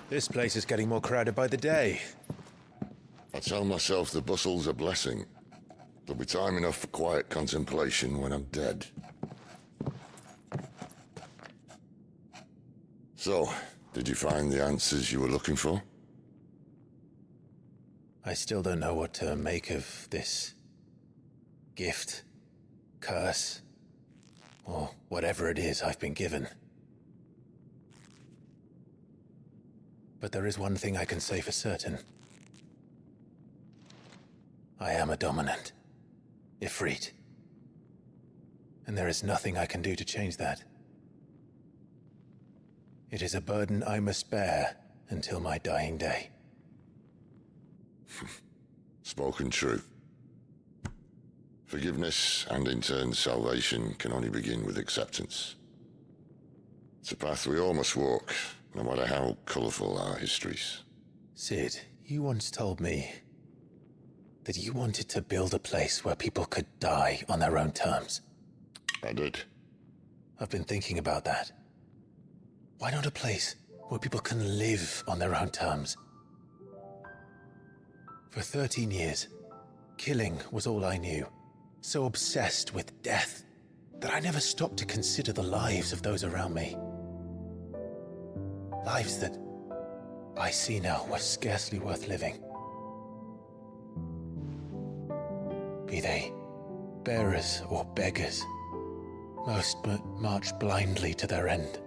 This place is getting more crowded by the day. I tell myself the bustle's a blessing. There'll be time enough for quiet contemplation when I'm dead. So, did you find the answers you were looking for? I still don't know what to make of this gift, curse, or whatever it is I've been given. But there is one thing I can say for certain. I am a dominant, Ifrit. And there is nothing I can do to change that. It is a burden I must bear until my dying day. Spoken true. Forgiveness, and in turn salvation, can only begin with acceptance. It's a path we all must walk, no matter how colourful our histories. Sid, you once told me that you wanted to build a place where people could die on their own terms. I did. I've been thinking about that. Why not a place where people can live on their own terms? For 13 years, killing was all I knew. So obsessed with death that I never stopped to consider the lives of those around me. Lives that I see now were scarcely worth living. Be they bearers or beggars, most march blindly to their end,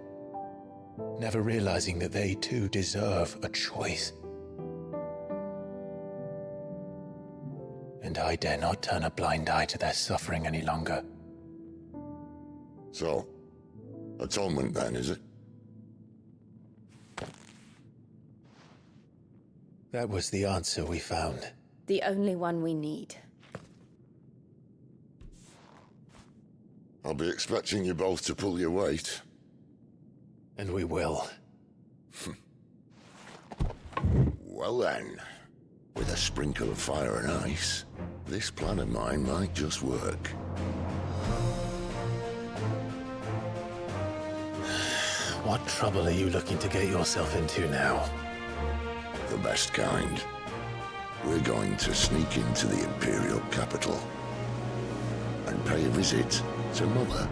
never realizing that they too deserve a choice. And I dare not turn a blind eye to their suffering any longer. So, atonement then, is it? That was the answer we found. The only one we need. I'll be expecting you both to pull your weight. And we will. Well then, with a sprinkle of fire and ice, this plan of mine might just work. What trouble are you looking to get yourself into now? The best kind. We're going to sneak into the Imperial capital and pay a visit to Mother.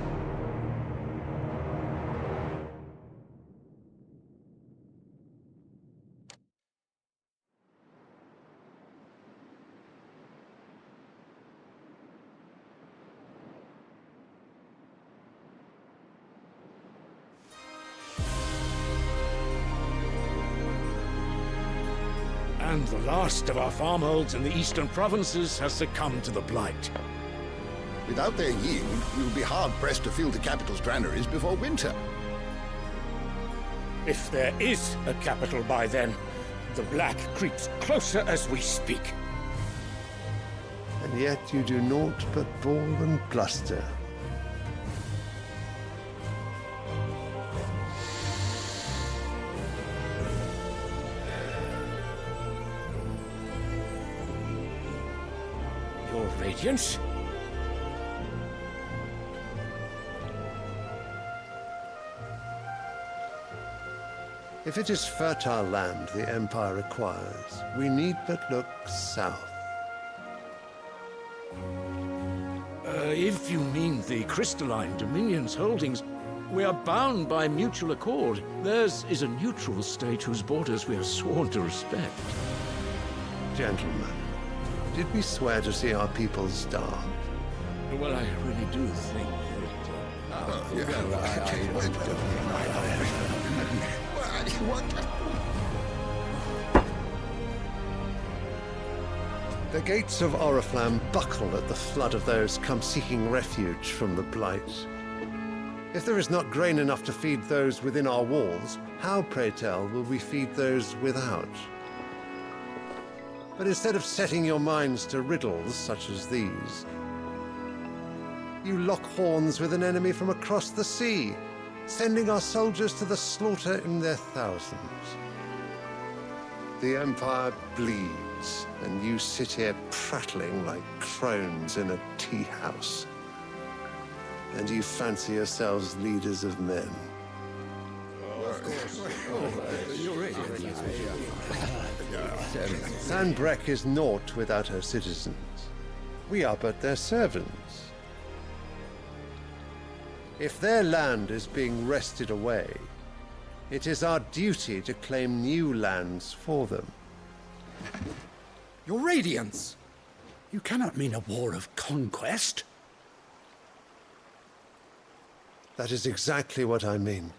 And the last of our farmholds in the eastern provinces has succumbed to the Blight. Without their yield, we'll be hard-pressed to fill the capital's granaries before winter. If there is a capital by then, the Black creeps closer as we speak. And yet you do naught but bawl and bluster. Your Radiance? If it is fertile land the Empire acquires, we need but look south. If you mean the crystalline Dominion's holdings, we are bound by mutual accord. Theirs is a neutral state whose borders we are sworn to respect. Gentlemen, did we swear to see our people starve? Well, I really do think The gates of Oriflamme buckle at the flood of those come seeking refuge from the Blight. If there is not grain enough to feed those within our walls, how, pray tell, will we feed those without? But instead of setting your minds to riddles such as these, you lock horns with an enemy from across the sea, sending our soldiers to the slaughter in their thousands. The Empire bleeds, and you sit here prattling like crones in a tea house. And you fancy yourselves leaders of men. Sanbreque is naught without her citizens. We are but their servants. If their land is being wrested away, it is our duty to claim new lands for them. Your Radiance! You cannot mean a war of conquest. That is exactly what I mean.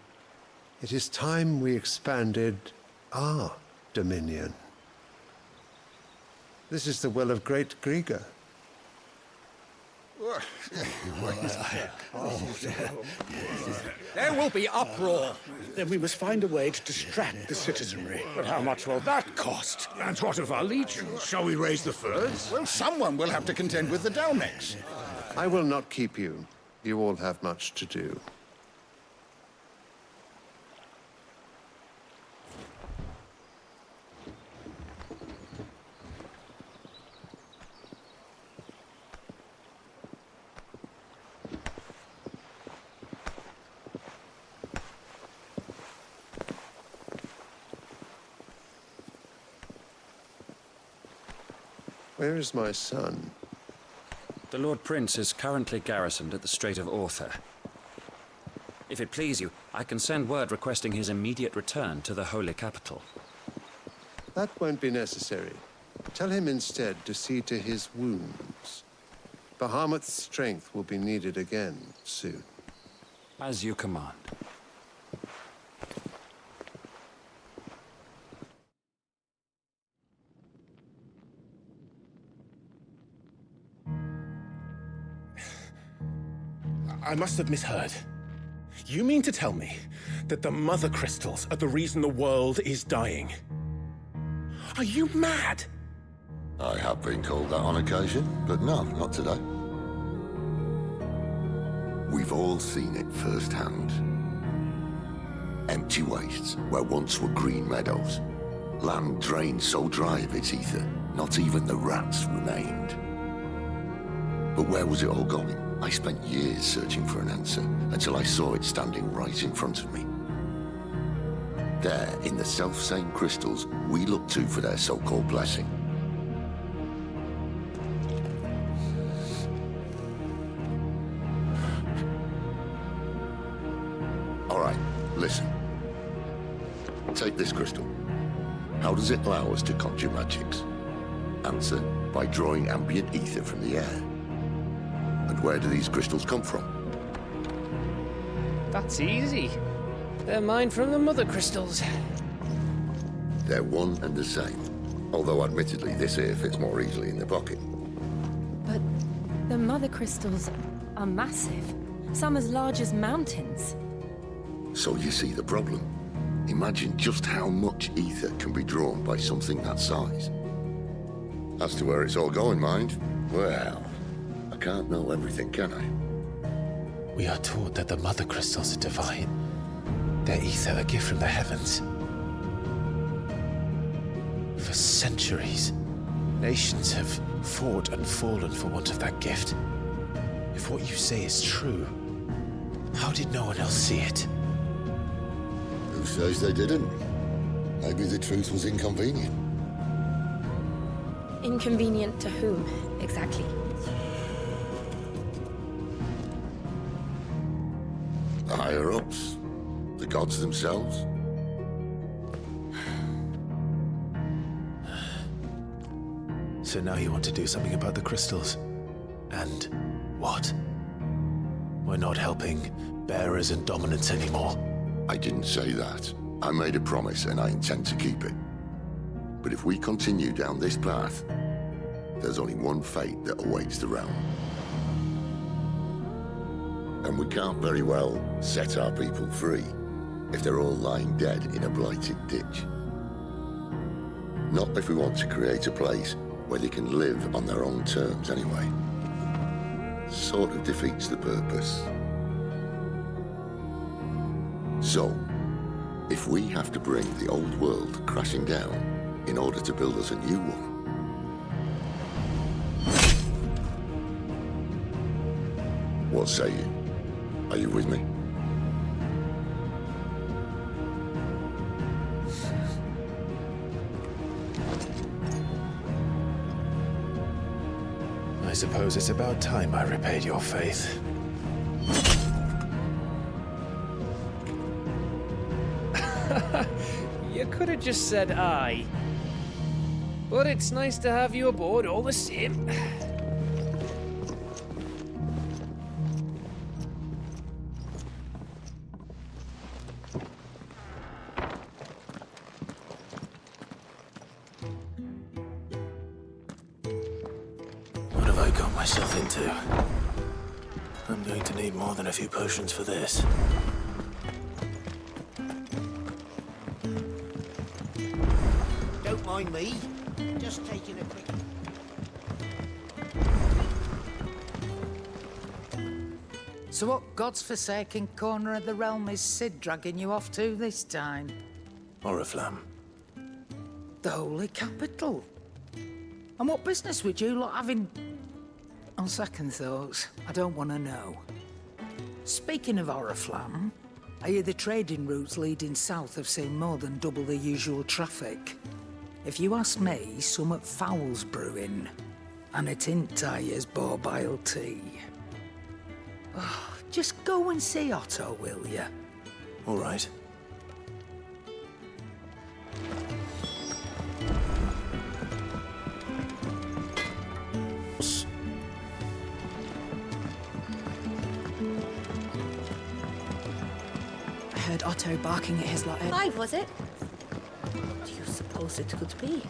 It is time we expanded our dominion. This is the will of great Grieger. There will be uproar. Then we must find a way to distract the citizenry. But how much will that cost? And what of our legions? Shall we raise the furs? Well, someone will have to contend with the Dalmex. I will not keep you. You all have much to do. Where is my son? The Lord Prince is currently garrisoned at the Strait of Arthur. If it please you, I can send word requesting his immediate return to the Holy Capital. That won't be necessary. Tell him instead to see to his wounds. Bahamut's strength will be needed again soon. As you command. I must have misheard. You mean to tell me that the Mother Crystals are the reason the world is dying? Are you mad? I have been called that on occasion, but no, not today. We've all seen it firsthand. Empty wastes where once were green meadows. Land drained so dry of its ether, not even the rats remained. But where was it all going? I spent years searching for an answer, until I saw it standing right in front of me. There, in the self-same crystals we look to for their so-called blessing. All right, listen. Take this crystal. How does it allow us to conjure magics? Answer, by drawing ambient ether from the air. And where do these crystals come from? That's easy. They're mine from the Mother Crystals. They're one and the same. Although admittedly this here fits more easily in the pocket. But the Mother Crystals are massive. Some as large as mountains. So you see the problem. Imagine just how much ether can be drawn by something that size. As to where it's all going, mind, well, I can't know everything, can I? We are taught that the Mother Crystals are divine. Their ether a gift from the heavens. For centuries, nations have fought and fallen for want of that gift. If what you say is true, how did no one else see it? Who says they didn't? Maybe the truth was inconvenient. Inconvenient to whom, exactly? The higher-ups? The gods themselves? So now you want to do something about the crystals? And what? We're not helping bearers and dominants anymore. I didn't say that. I made a promise and I intend to keep it. But if we continue down this path, there's only one fate that awaits the realm. And we can't very well set our people free if they're all lying dead in a blighted ditch. Not if we want to create a place where they can live on their own terms anyway. Sort of defeats the purpose. So, if we have to bring the old world crashing down in order to build us a new one, what say you? Are you with me? suppose it's about time I repaid your faith. You could have just said aye. But it's nice to have you aboard all the same. What have I got myself into? I'm going to need more than a few potions for this. Don't mind me. Just taking a quick... So what God's forsaken corner of the realm is Sid dragging you off to this time? Oriflamme. The Holy Capital. And what business would you lot having... On second thoughts, I don't want to know. Speaking of Oriflamme, I hear the trading routes leading south have seen more than double the usual traffic. If you ask me, summat foul's brewing. And a tint tires borbile tea. Oh, just go and see Otto, will ya? All right. I heard Otto barking at his lot. Clive, was it? What do you suppose it could be?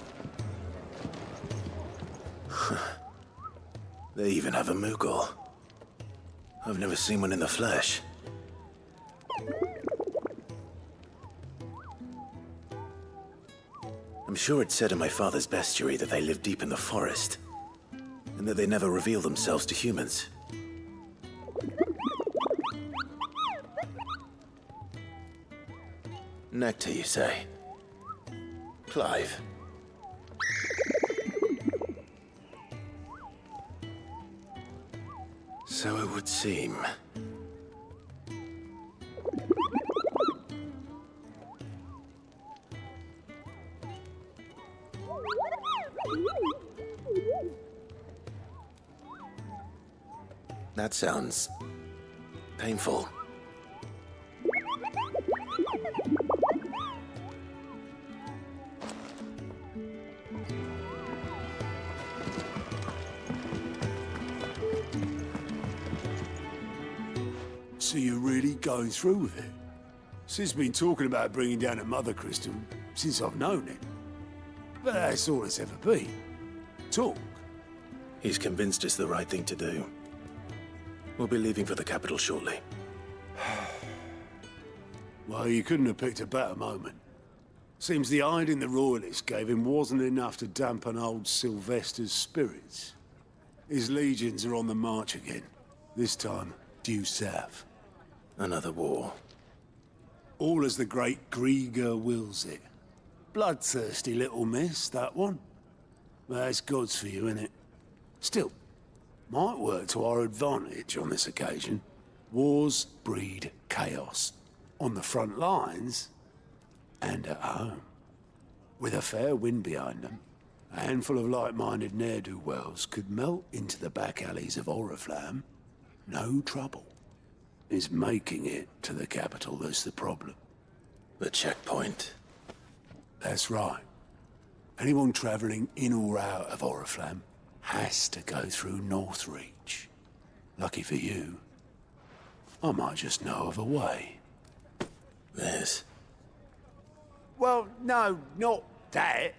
They even have a Moogle. I've never seen one in the flesh. I'm sure it said in my father's bestiary that they live deep in the forest, and that they never reveal themselves to humans. Nectar, you say? Clive. So it would seem. That sounds painful. So you're really going through with it? Sid's been talking about bringing down a mother crystal since I've known him. But that's all it's ever been. Talk. He's convinced it's the right thing to do. We'll be leaving for the capital shortly. Well, you couldn't have picked a better moment. Seems the hiding the Royalists gave him wasn't enough to dampen old Sylvester's spirits. His legions are on the march again. This time, due south. Another war. All as the great Grieger wills it. Bloodthirsty little miss, that one. That's God's for you, innit? Still, might work to our advantage on this occasion. Wars breed chaos. On the front lines, and at home. With a fair wind behind them, a handful of like-minded ne'er-do-wells could melt into the back alleys of Oriflamme. No trouble. It's making it to the capital that's the problem. The checkpoint. That's right. Anyone travelling in or out of Oriflamme has to go through Northreach. Lucky for you, I might just know of a way. This? Well, no, not that.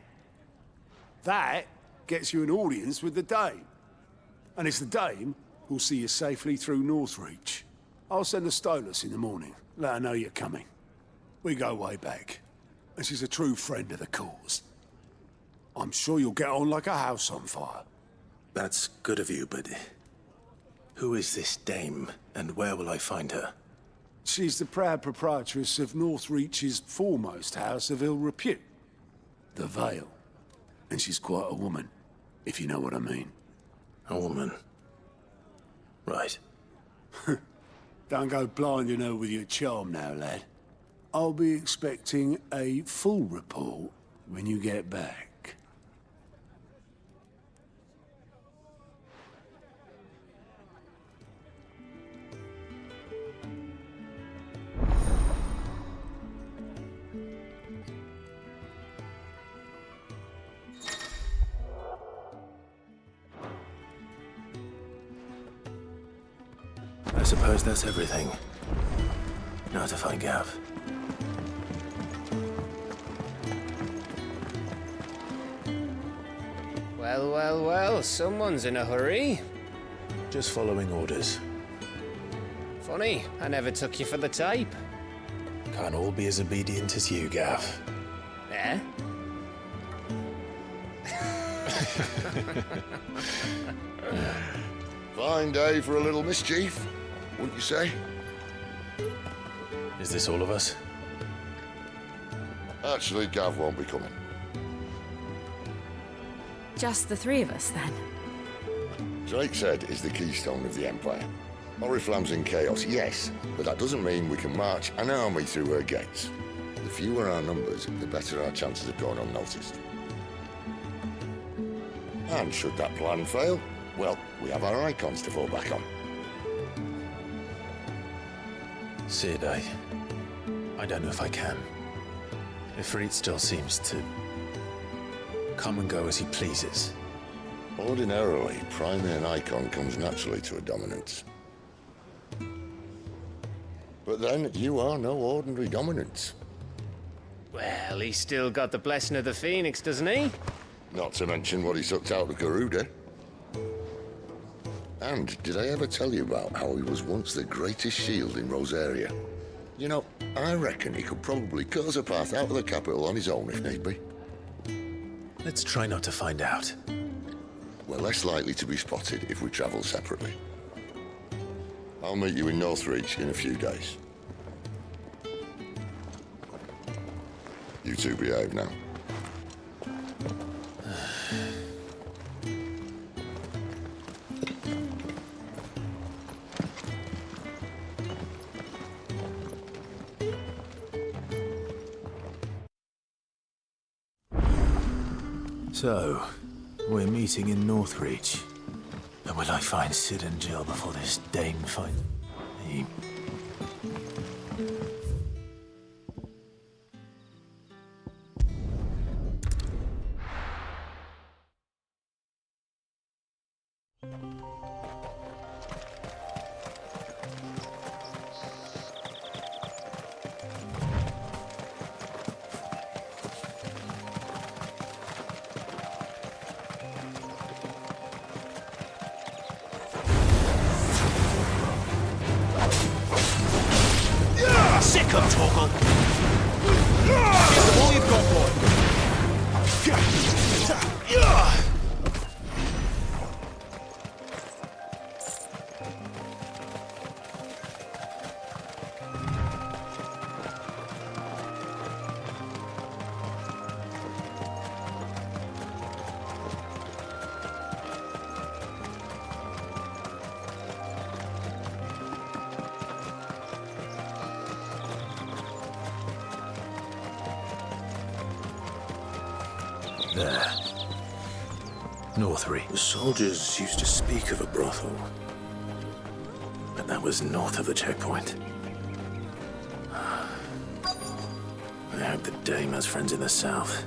That gets you an audience with the Dame. And it's the Dame who'll see you safely through Northreach. I'll send the Stolas in the morning. Let her know you're coming. We go way back. And she's a true friend of the cause. I'm sure you'll get on like a house on fire. That's good of you, but... who is this Dame, and where will I find her? She's the proud proprietress of Northreach's foremost house of ill repute. The Vale. And she's quite a woman, if you know what I mean. A woman? Right. Don't go blinding her with your charm now, lad. I'll be expecting a full report when you get back. suppose that's everything. Now to find Gav. Well, well, well, someone's in a hurry. Just following orders. Funny, I never took you for the type. Can't all be as obedient as you, Gav. Eh? Fine day for a little mischief, wouldn't you say? Is this all of us? Actually, Gav won't be coming. Just the three of us, then? Drakeshead is the keystone of the Empire. Oriflamme's in chaos, yes, but that doesn't mean we can march an army through her gates. The fewer our numbers, the better our chances of going unnoticed. And should that plan fail, well, we have our Eikons to fall back on. Sid, I don't know if I can. Ifrit still seems to come and go as he pleases. Ordinarily, priming an Eikon comes naturally to a dominance. But then, you are no ordinary dominance. Well, he's still got the blessing of the Phoenix, doesn't he? Not to mention what he sucked out of Garuda. And did I ever tell you about how he was once the greatest shield in Rosaria? You know, I reckon he could probably cut us a path out of the capital on his own if need be. Let's try not to find out. We're less likely to be spotted if we travel separately. I'll meet you in Northreach in a few days. You two behave now. So, we're meeting in Northreach. And will I find Sid and Jill before this Dame find me? Sick of Torgal! Give them all you've got, boy! There. Northreach. The soldiers used to speak of a brothel. But that was north of the checkpoint. I hope the Dame has friends in the south.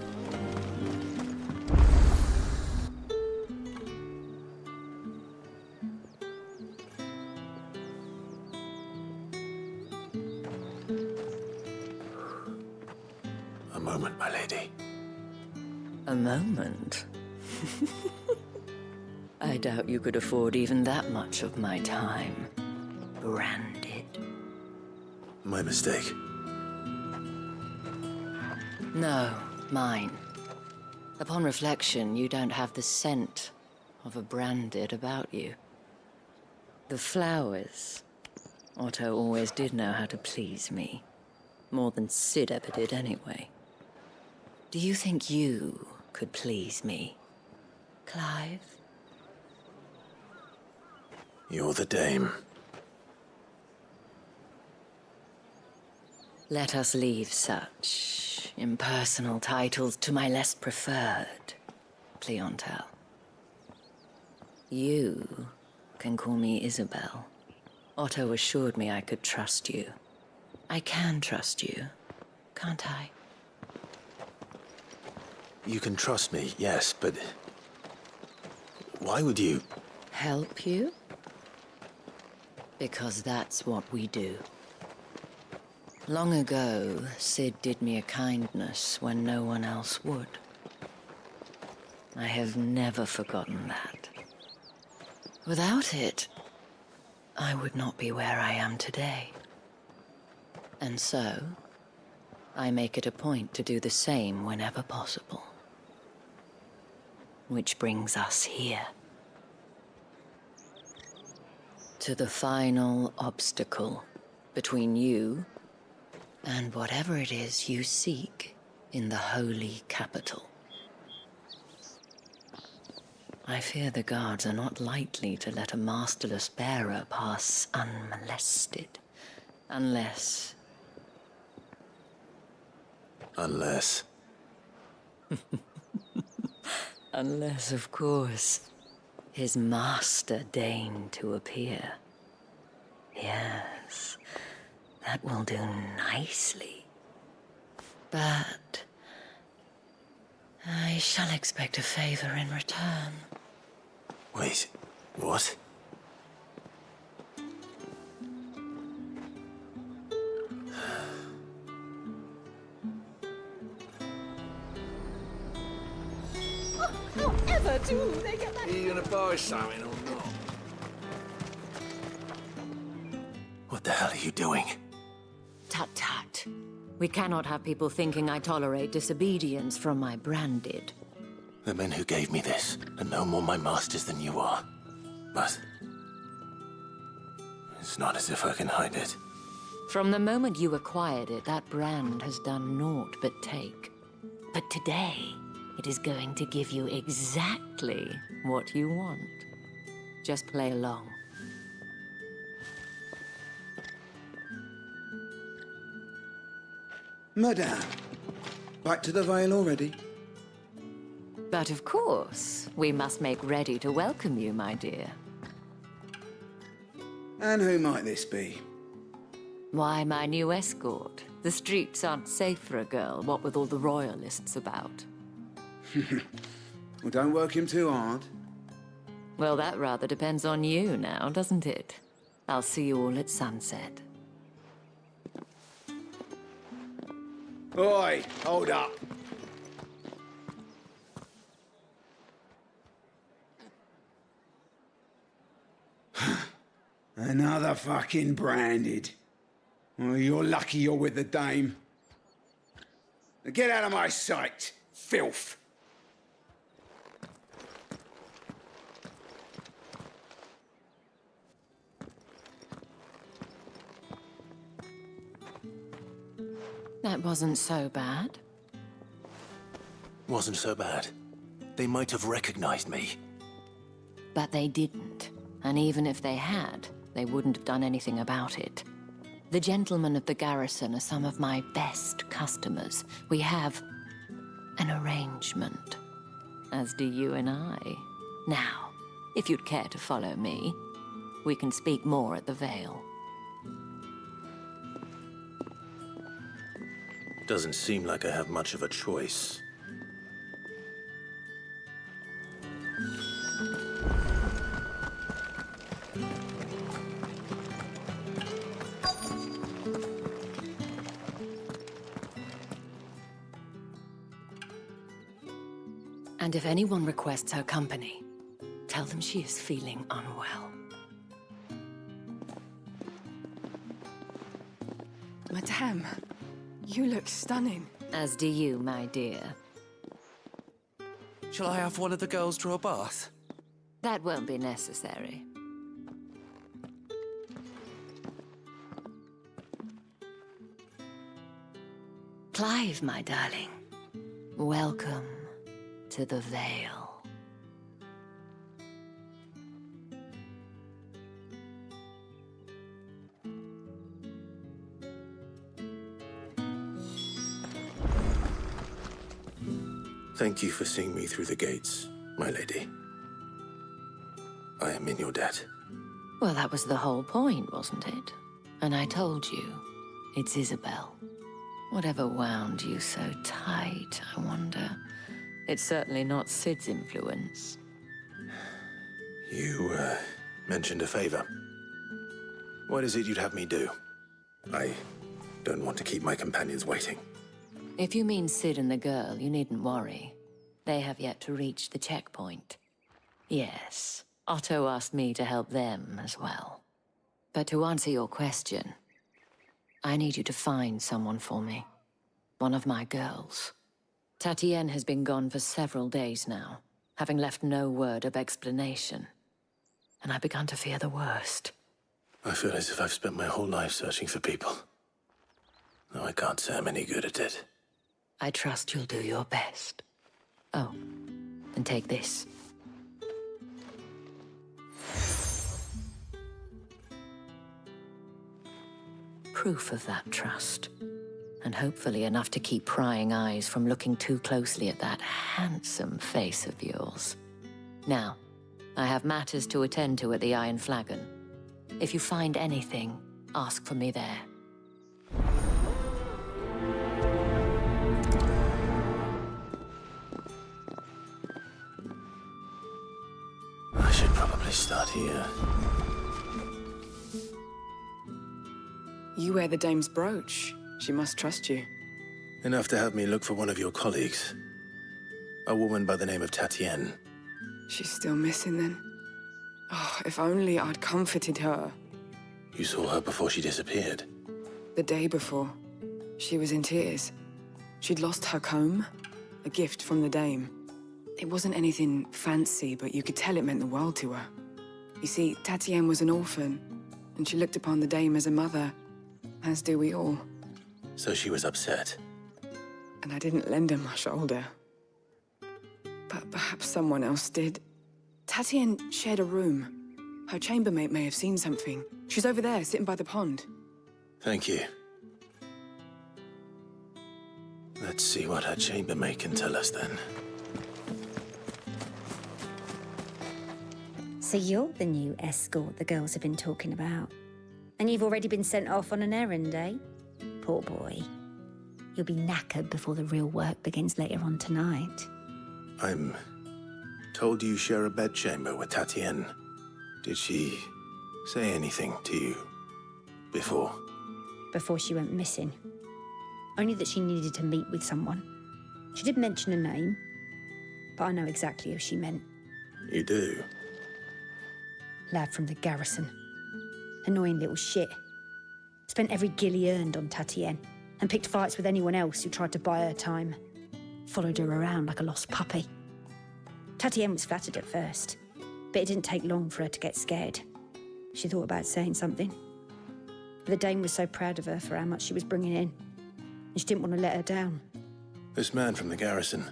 A moment, my lady. A moment? I doubt you could afford even that much of my time. Branded. My mistake. No, mine. Upon reflection, you don't have the scent of a branded about you. The flowers. Otto always did know how to please me. More than Sid ever did anyway. Do you think you could please me, Clive? You're the Dame. Let us leave such impersonal titles to my less preferred clientele. You can call me Isabel. Otto assured me I could trust you. I can trust you, can't I? You can trust me, yes, but why would you? Help you? Because that's what we do. Long ago, Cid did me a kindness when no one else would. I have never forgotten that. Without it, I would not be where I am today. And so, I make it a point to do the same whenever possible. Which brings us here. To the final obstacle between you and whatever it is you seek in the holy capital. I fear the guards are not likely to let a masterless bearer pass unmolested. Unless... Unless, of course, his master deigned to appear. Yes, that will do nicely. But... I shall expect a favor in return. wait, what? Whatever do they get that? Are you gonna buy something or not? What the hell are you doing? Tut-tut. We cannot have people thinking I tolerate disobedience from my branded. The men who gave me this are no more my masters than you are. But it's not as if I can hide it. From the moment you acquired it, that brand has done naught but take. But today, it is going to give you exactly what you want. Just play along. Madame, back to the Vale already? But of course, we must make ready to welcome you, my dear. And who might this be? Why, my new escort. The streets aren't safe for a girl, what with all the royalists about. Well, don't work him too hard. Well, that rather depends on you now, doesn't it? I'll see you all at sunset. Oi, hold up. Another fucking branded. Well, you're lucky you're with the dame. Now get out of my sight, filth. That wasn't so bad. Wasn't so bad. They might have recognized me. But they didn't. And even if they had, they wouldn't have done anything about it. The gentlemen of the garrison are some of my best customers. We have an arrangement, as do you and I. Now, if you'd care to follow me, we can speak more at the Vale. Doesn't seem like I have much of a choice. And if anyone requests her company, tell them she is feeling unwell. Madame, you look stunning. As do you, my dear. Shall I have one of the girls draw a bath? That won't be necessary. Clive, my darling. Welcome to the Vale. Thank you for seeing me through the gates, my lady. I am in your debt. Well, that was the whole point, wasn't it? And I told you, it's Isabel. Whatever wound you so tight, I wonder. It's certainly not Cid's influence. You, mentioned a favor. What is it you'd have me do? I don't want to keep my companions waiting. If you mean Sid and the girl, you needn't worry. They have yet to reach the checkpoint. Yes, Otto asked me to help them as well. But to answer your question, I need you to find someone for me. One of my girls. Tatienne has been gone for several days now, having left no word of explanation. And I've begun to fear the worst. I feel as if I've spent my whole life searching for people. No, I can't say I'm any good at it. I trust you'll do your best. Oh, and take this. Proof of that trust. And hopefully enough to keep prying eyes from looking too closely at that handsome face of yours. Now, I have matters to attend to at the Iron Flagon. If you find anything, ask for me there. I should probably start here. You wear the Dame's brooch. She must trust you. Enough to have me look for one of your colleagues. A woman by the name of Tatienne. She's still missing then. Oh, if only I'd comforted her. You saw her before she disappeared? The day before. She was in tears. She'd lost her comb, a gift from the Dame. It wasn't anything fancy, but you could tell it meant the world to her. You see, Tatienne was an orphan, and she looked upon the Dame as a mother, as do we all. So she was upset. And I didn't lend her my shoulder. But perhaps someone else did. Tatienne shared a room. Her chambermaid may have seen something. She's over there, sitting by the pond. Thank you. Let's see what her chambermaid can tell us then. So you're the new escort the girls have been talking about. And you've already been sent off on an errand, eh? Poor boy. You'll be knackered before the real work begins later on tonight. I'm told you share a bedchamber with Tatienne. Did she say anything to you before? Before she went missing. Only that she needed to meet with someone. She did mention a name, but I know exactly who she meant. You do? Lad from the garrison. Annoying little shit. Spent every guil he earned on Tatienne, and picked fights with anyone else who tried to buy her time. Followed her around like a lost puppy. Tatienne was flattered at first, but it didn't take long for her to get scared. She thought about saying something. But the Dame was so proud of her for how much she was bringing in, and she didn't want to let her down. This man from the garrison.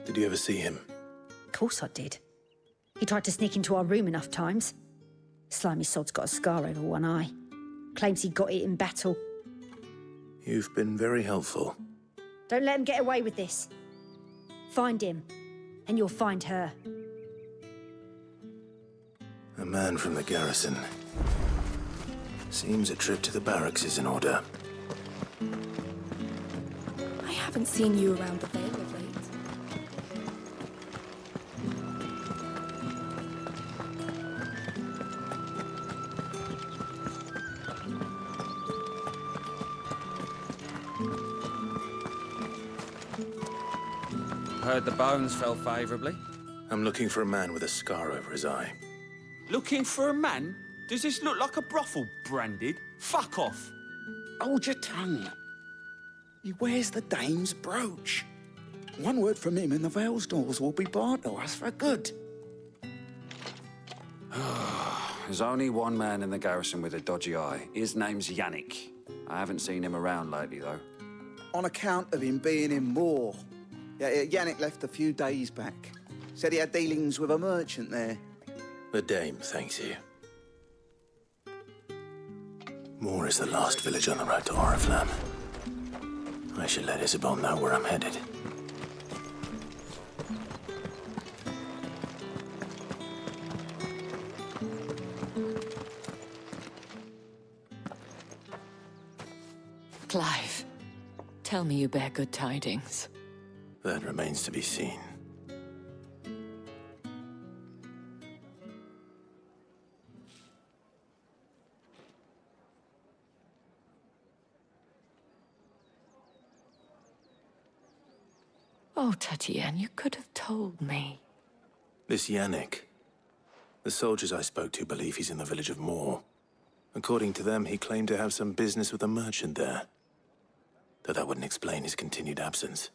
Did you ever see him? Of course I did. He tried to sneak into our room enough times. Slimy sod's got a scar over one eye. Claims he got it in battle. You've been very helpful. Don't let him get away with this. Find him, and you'll find her. A man from the garrison. Seems a trip to the barracks is in order. I haven't seen you around the Vale of late. Heard the bones fell favourably. I'm looking for a man with a scar over his eye. Looking for a man? Does this look like a brothel, Branded? Fuck off! Hold your tongue. He wears the Dame's brooch. One word from him and the Vale's doors will be barred to us for good. There's only one man in the garrison with a dodgy eye. His name's Yannick. I haven't seen him around lately, though. On account of him being in war. Yeah, Yannick left a few days back. Said he had dealings with a merchant there. The Dame thanks you. Moor is the last village on the road to Oriflamme. I should let Isabel know where I'm headed. Clive, tell me you bear good tidings. That remains to be seen. Oh, Tatienne, you could have told me. This Yannick. The soldiers I spoke to believe he's in the village of Moor. According to them, he claimed to have some business with a merchant there. Though that wouldn't explain his continued absence.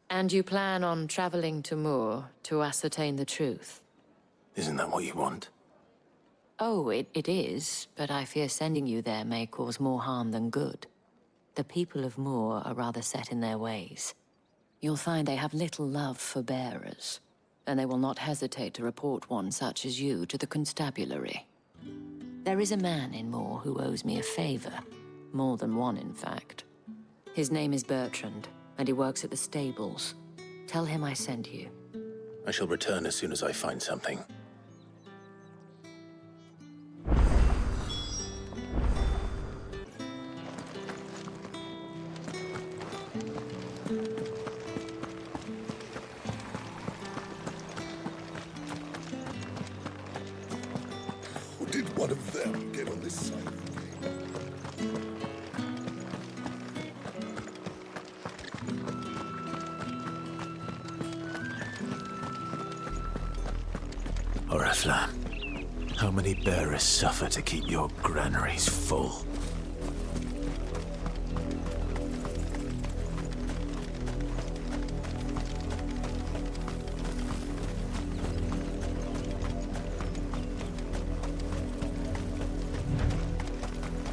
And you plan on traveling to Moor to ascertain the truth? Isn't that what you want? Oh, it is, but I fear sending you there may cause more harm than good. The people of Moor are rather set in their ways. You'll find they have little love for bearers, and they will not hesitate to report one such as you to the constabulary. There is a man in Moor who owes me a favor. More than one, in fact. His name is Bertrand, and he works at the stables. Tell him I sent you. I shall return as soon as I find something. Did one of them get on this side of the game? Oriflamme, how many bearers suffer to keep your granaries full?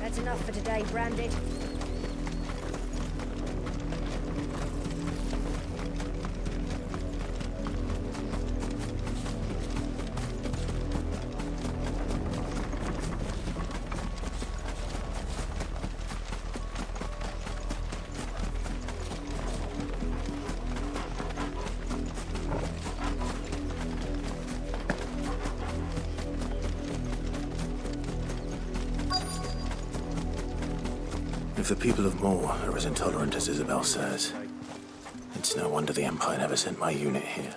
That's enough for today, Branded. If the people of Moor are as intolerant as Isabel says, it's no wonder the Empire never sent my unit here.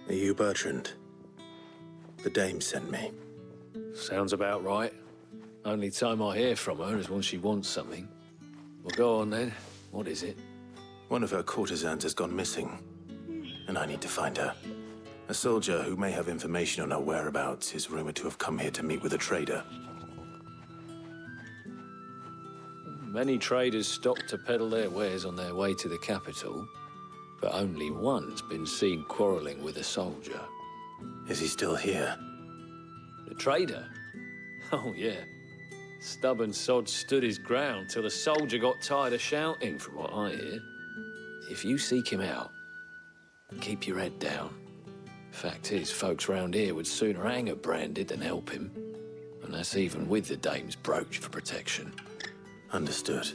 Are you Bertrand? The Dame sent me. Sounds about right. Only time I hear from her is when she wants something. Well, go on then. What is it? One of her courtesans has gone missing, and I need to find her. A soldier who may have information on her whereabouts is rumored to have come here to meet with a trader. Many traders stop to peddle their wares on their way to the capital, but only one's been seen quarreling with a soldier. Is he still here? The trader? Oh, yeah. Stubborn sod stood his ground till the soldier got tired of shouting, from what I hear. If you seek him out, keep your head down. Fact is, folks round here would sooner hang a Branded than help him. And that's even with the Dame's brooch for protection. Understood.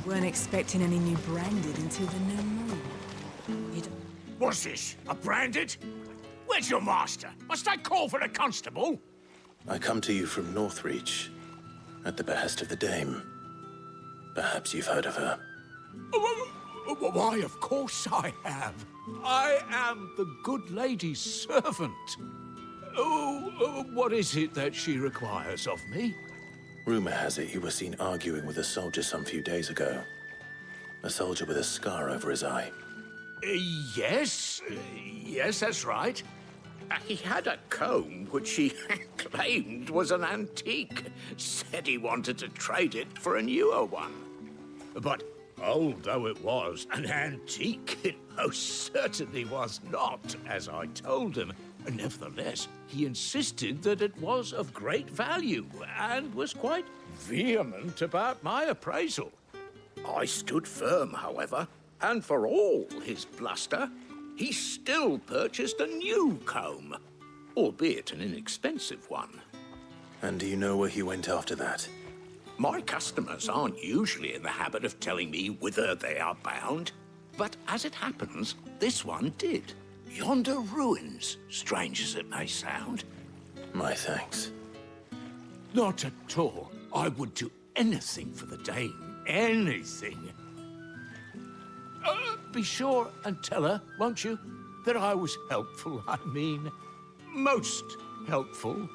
Weren't expecting any new Branded until the new moon. What's this? A Branded? Where's your master? Must I call for the constable? I come to you from Northreach, at the behest of the Dame. Perhaps you've heard of her. Why, of course I have. I am the good lady's servant. What is it that she requires of me? Rumor has it you were seen arguing with a soldier some few days ago. A soldier with a scar over his eye. Yes, that's right. He had a comb which he claimed was an antique. Said he wanted to trade it for a newer one. But old though it was, an antique it most certainly was not, as I told him. Nevertheless, he insisted that it was of great value and was quite vehement about my appraisal. I stood firm, however, and for all his bluster, he still purchased a new comb, albeit an inexpensive one. And do you know where he went after that? My customers aren't usually in the habit of telling me whither they are bound, but as it happens, this one did. Yonder ruins, strange as it may sound. My thanks. Not at all. I would do anything for the Dame. Anything. Be sure and tell her, won't you, that I was helpful. I mean, most helpful.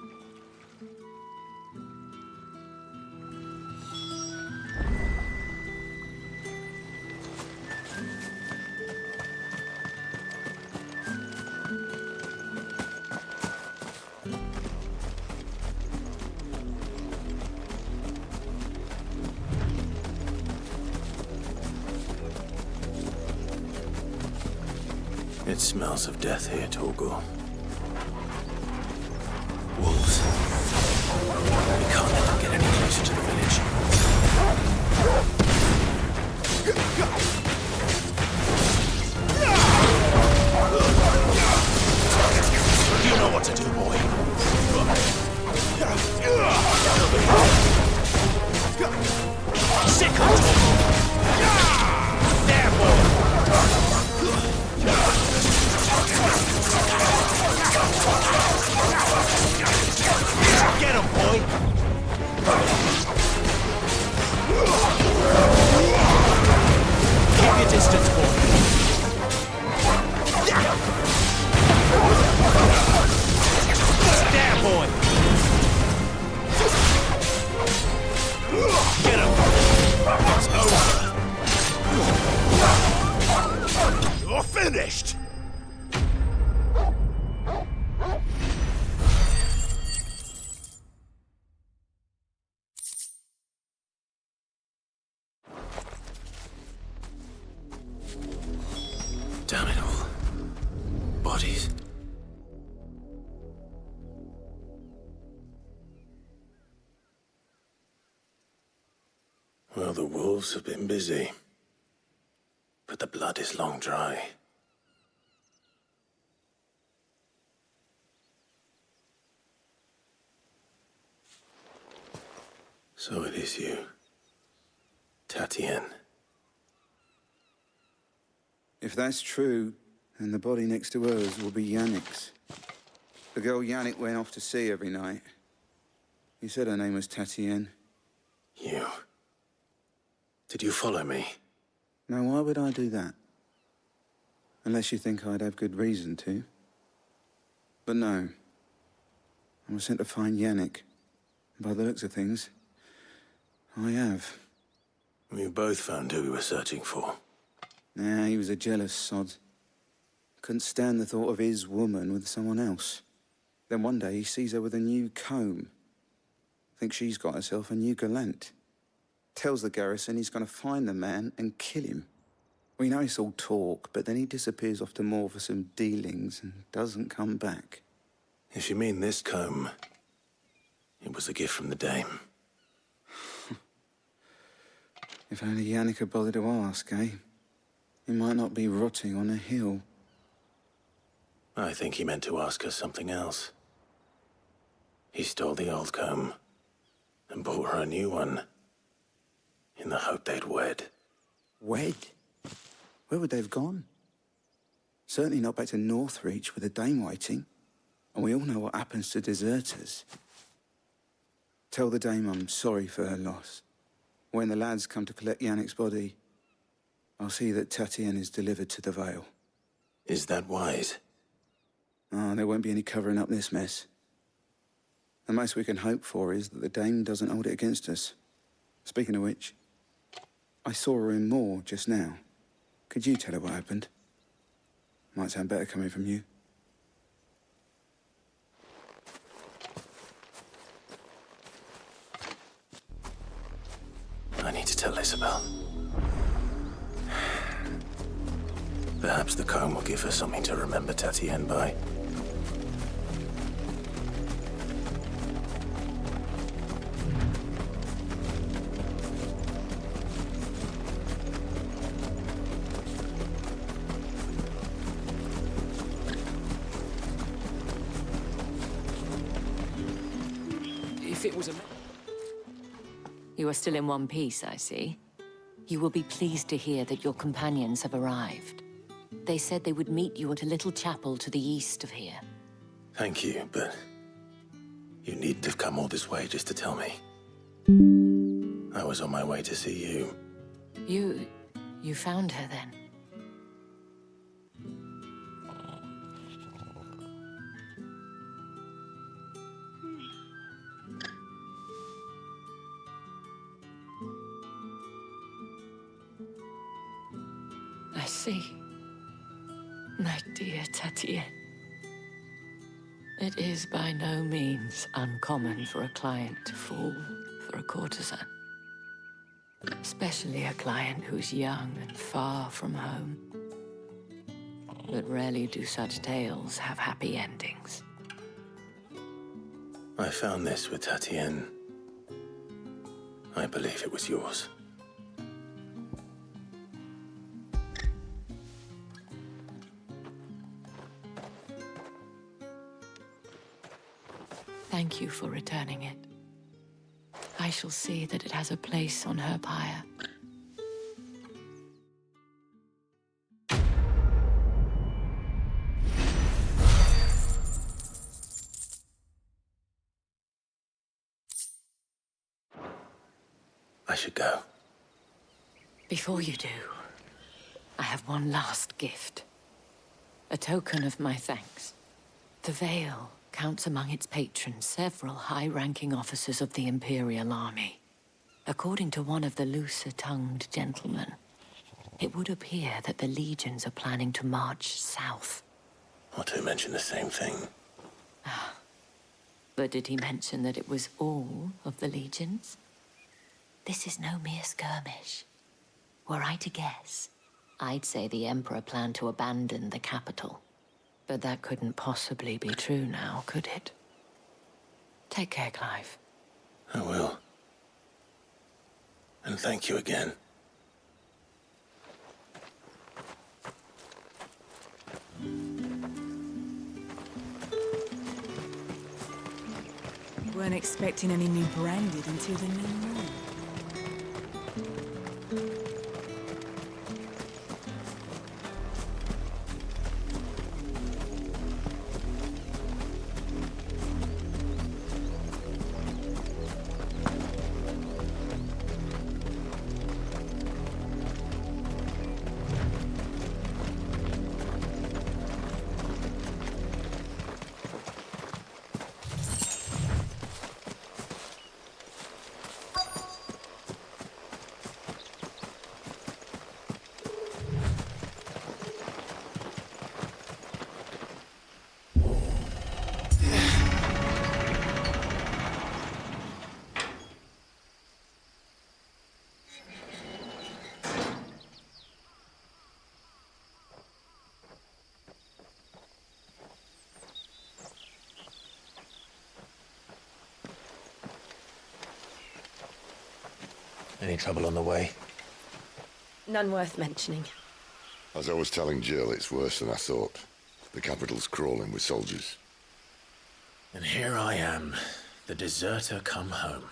It smells of death here, Torgor. Wolves. We can't let them get any closer to the village. You know what to do, boy. Sick of it. There, boy. Get him, boy. Keep your distance, boy. There, boy. Get him. It's over. You're finished. Damn it all. Bodies. Well, the wolves have been busy. But the blood is long dry. So it is you, Tatien. If that's true, then the body next to hers will be Yannick's. The girl Yannick went off to sea every night. You said her name was Tatien. You. Did you follow me? Now, why would I do that? Unless you think I'd have good reason to. But no. I was sent to find Yannick. By the looks of things, I have. We both found who we were searching for. Nah, he was a jealous sod. Couldn't stand the thought of his woman with someone else. Then one day he sees her with a new comb. Thinks she's got herself a new gallant. Tells the garrison he's going to find the man and kill him. We know it's all talk, but then he disappears off to Moor for some dealings and doesn't come back. If you mean this comb, it was a gift from the Dame. If only Yannick had bothered to ask, eh? He might not be rotting on a hill. I think he meant to ask her something else. He stole the old comb and bought her a new one in the hope they'd wed. Wed? Where would they have gone? Certainly not back to Northreach with a Dame waiting. And we all know what happens to deserters. Tell the Dame I'm sorry for her loss. When the lads come to collect Yannick's body, I'll see that Tatien is delivered to the Vale. Is that wise? Oh, there won't be any covering up this mess. The most we can hope for is that the Dame doesn't hold it against us. Speaking of which, I saw her in Moor just now. Could you tell her what happened? Might sound better coming from you. I need to tell Isabel. Perhaps the comb will give her something to remember Tatien by. If it was a... You are still in one piece, I see. You will be pleased to hear that your companions have arrived. They said they would meet you at a little chapel to the east of here. Thank you, but you needn't have come all this way just to tell me. I was on my way to see you. You found her then? I see. My dear Tatien. It is by no means uncommon for a client to fall for a courtesan. Especially a client who's young and far from home. but rarely do such tales have happy endings. I found this with Tatienne. I believe it was yours. Thank you for returning it. I shall see that it has a place on her pyre. I should go. Before you do, I have one last gift. A token of my thanks. The Veil counts among its patrons several high-ranking officers of the Imperial Army. According to one of the looser-tongued gentlemen, it would appear that the legions are planning to march south. Otto mentioned the same thing. But did he mention that it was all of the legions? This is no mere skirmish. Were I to guess, I'd say the Emperor planned to abandon the capital. But that couldn't possibly be true now, could it? Take care, Clive. I will. And thank you again. Weren't expecting any new branded until the new moon. Any trouble on the way? None worth mentioning. As I was telling Jill, it's worse than I thought. The capital's crawling with soldiers. And here I am, the deserter come home.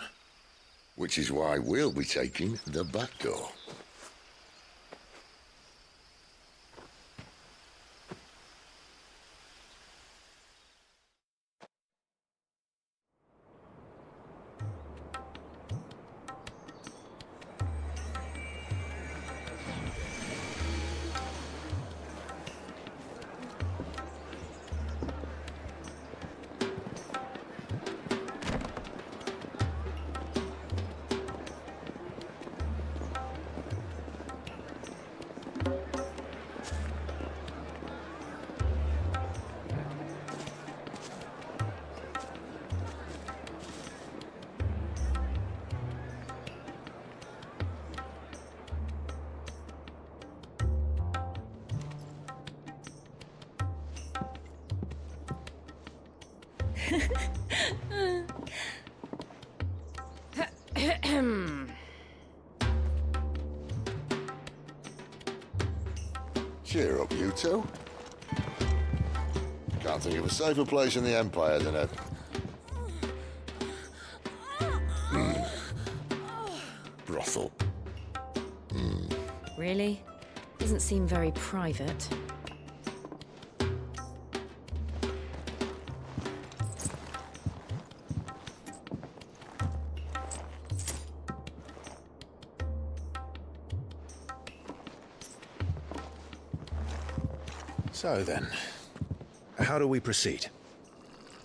Which is why we'll be taking the back door. Cheer up, you two. Can't think of a safer place in the Empire than a... brothel. Really? Doesn't seem very private. So then, how do we proceed?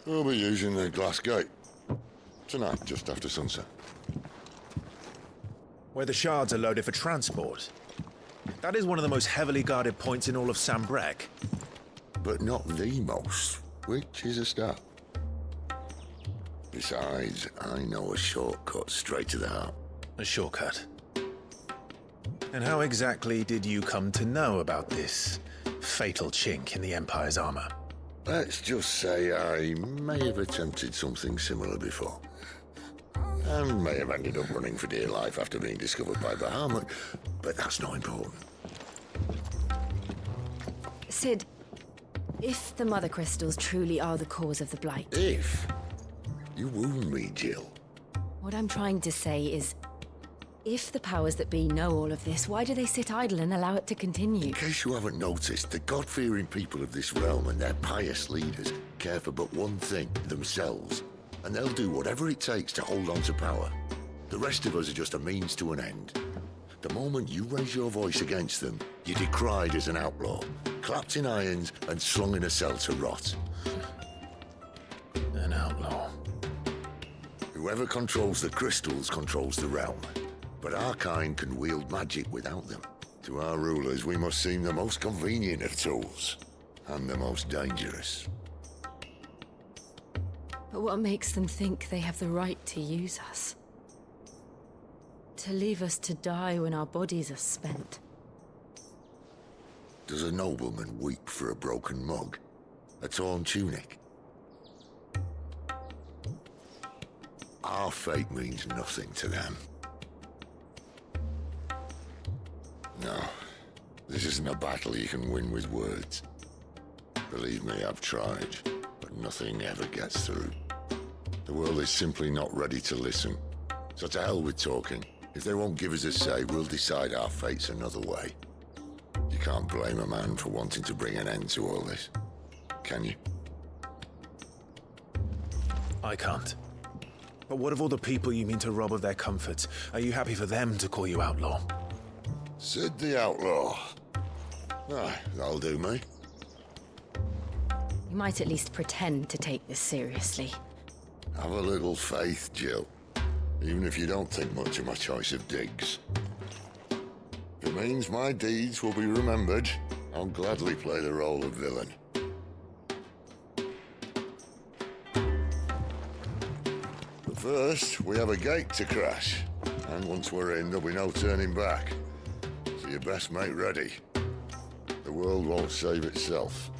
We'll be using the glass gate. Tonight, just after sunset. Where the shards are loaded for transport. That is one of the most heavily guarded points in all of Sambrec. But not the most, which is a start. Besides, I know a shortcut straight to the heart. A shortcut? And how exactly did you come to know about this fatal chink in the Empire's armor. Let's just say I may have attempted something similar before. And may have ended up running for dear life after being discovered by Bahamut, but that's not important. Sid, if the Mother Crystals truly are the cause of the Blight... If? You wound me, Jill. What I'm trying to say is, if the powers that be know all of this, why do they sit idle and allow it to continue? In case you haven't noticed, the God-fearing people of this realm and their pious leaders care for but one thing, themselves. And they'll do whatever it takes to hold on to power. The rest of us are just a means to an end. The moment you raise your voice against them, you're decried as an outlaw, clapped in irons and slung in a cell to rot. An outlaw. Whoever controls the crystals controls the realm. But our kind can wield magic without them. To our rulers, we must seem the most convenient of tools, and the most dangerous. But what makes them think they have the right to use us? To leave us to die when our bodies are spent? Does a nobleman weep for a broken mug? A torn tunic? Our fate means nothing to them. No, this isn't a battle you can win with words. Believe me, I've tried, but nothing ever gets through. The world is simply not ready to listen. So to hell with talking. If they won't give us a say, we'll decide our fates another way. You can't blame a man for wanting to bring an end to all this, can you? I can't. But what of all the people you mean to rob of their comforts? Are you happy for them to call you outlaw? Sid the Outlaw. Aye, that'll do me. You might at least pretend to take this seriously. Have a little faith, Jill. Even if you don't think much of my choice of digs. If it means my deeds will be remembered, I'll gladly play the role of villain. But first, we have a gate to crash. And once we're in, there'll be no turning back. So you best make ready. The world won't save itself.